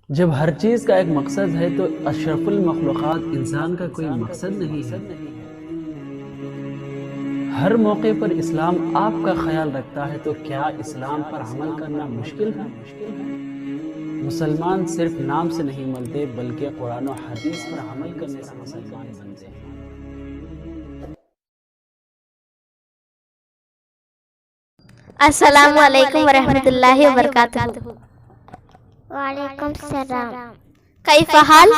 जब हर चीज़ का एक मकसद है तो अशरफुल मखलूक़ात इंसान का कोई मकसद नहीं है। हर मौके पर इस्लाम आपका ख्याल रखता है, तो क्या इस्लाम पर अमल करना मुश्किल है? मुसलमान सिर्फ नाम से नहीं मिलते, बल्कि कुरान और हदीस पर अमल करने से मुसलमान बनते हैं। अस्सलामु अलैकुम वरहमतुल्लाहि वबरकातुहू। वालेकुम सलाम। कैफ़ हाल?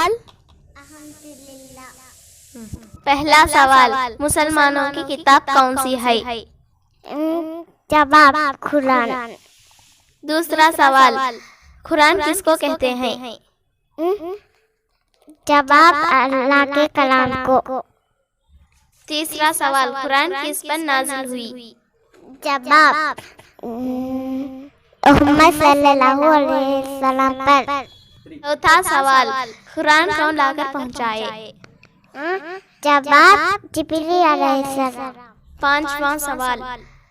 पहला सवाल, मुसलमानों की किताब कौन सी है? जवाब कुरान। दूसरा सवाल, कुरान किसको कहते हैं? जवाब अल्लाह के कलाम को। तीसरा सवाल, कुरान किस पर नाजिल हुई? जवाब मोहम्मद सल्लल्लाहु अलैहि वसल्लम पर। चौथा सवाल, कुरान कौन लाकर पहुँचाए? जवाब जिब्रील अलैहिस्सलाम। पांचवा सवाल,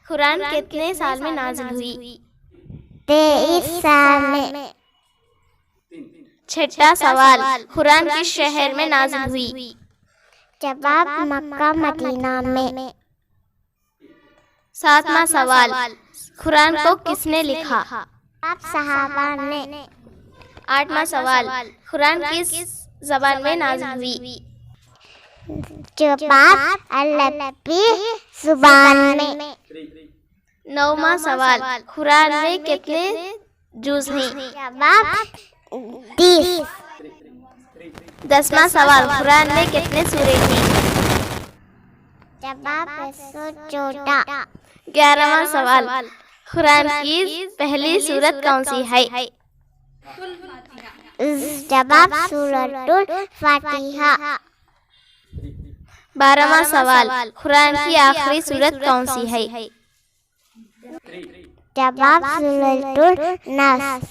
कुरान कितने साल में नाजिल हुई? 23 साल में। छठा सवाल, कुरान किस शहर में नाजिल हुई? जवाब मक्का मदीना में। सातवां सवाल, कुरान को किसने लिखा? आप सहाबा ने। आठवां सवाल, कुरान किस जबान में नाजिल हुई? जवाब अरबी जुबान में। नौवां सवाल, कुरान में कितने जुज़ हैं? जवाब 30। 10वां सवाल, कुरान में कितने सूरे हैं? जवाब 114। 11वां सवाल, कुरान की पहली सूरत कौन सी है? जवाब सूरतुल फातिहा। 12वां सवाल, कुरान की आखिरी सूरत कौन सी है? जवाब सूरतुल नास।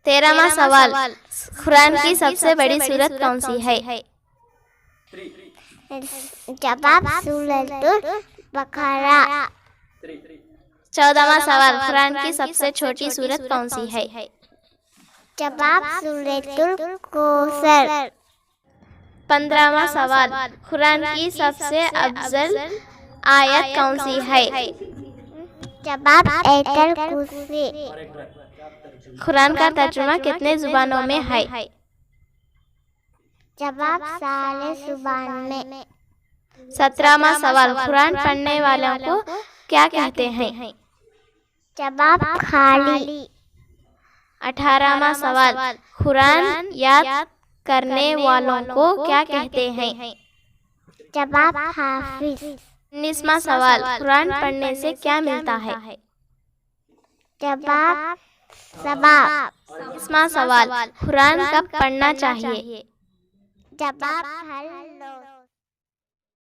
13वां सवाल, कुरान की सबसे बड़ी सूरत कौन सी है? जवाब सूरतुल बकरा। 14वां सवाल, कुरान की सबसे छोटी सूरत कौन सी है? जवाब सूरतुल कौसर। 15वां सवाल, कुरान की सबसे अफजल आयत कौन सी है? जवाब आयतुल कुर्सी। कुरान का तर्जुमा कितने जुबानों में है? जवाब सारे जुबान में। 17वां सवाल, कुरान पढ़ने वालों को क्या कहते हैं? जवाब खाली। 18वां सवाल, कुरान याद करने वालों को क्या कहते हैं? जवाब हाफिज। 19वां सवाल, कुरान पढ़ने से क्या मिलता है? जवाब सवाब। 20वां सवाल, कुरान कब पढ़ना चाहिए? जवाब हर रोज।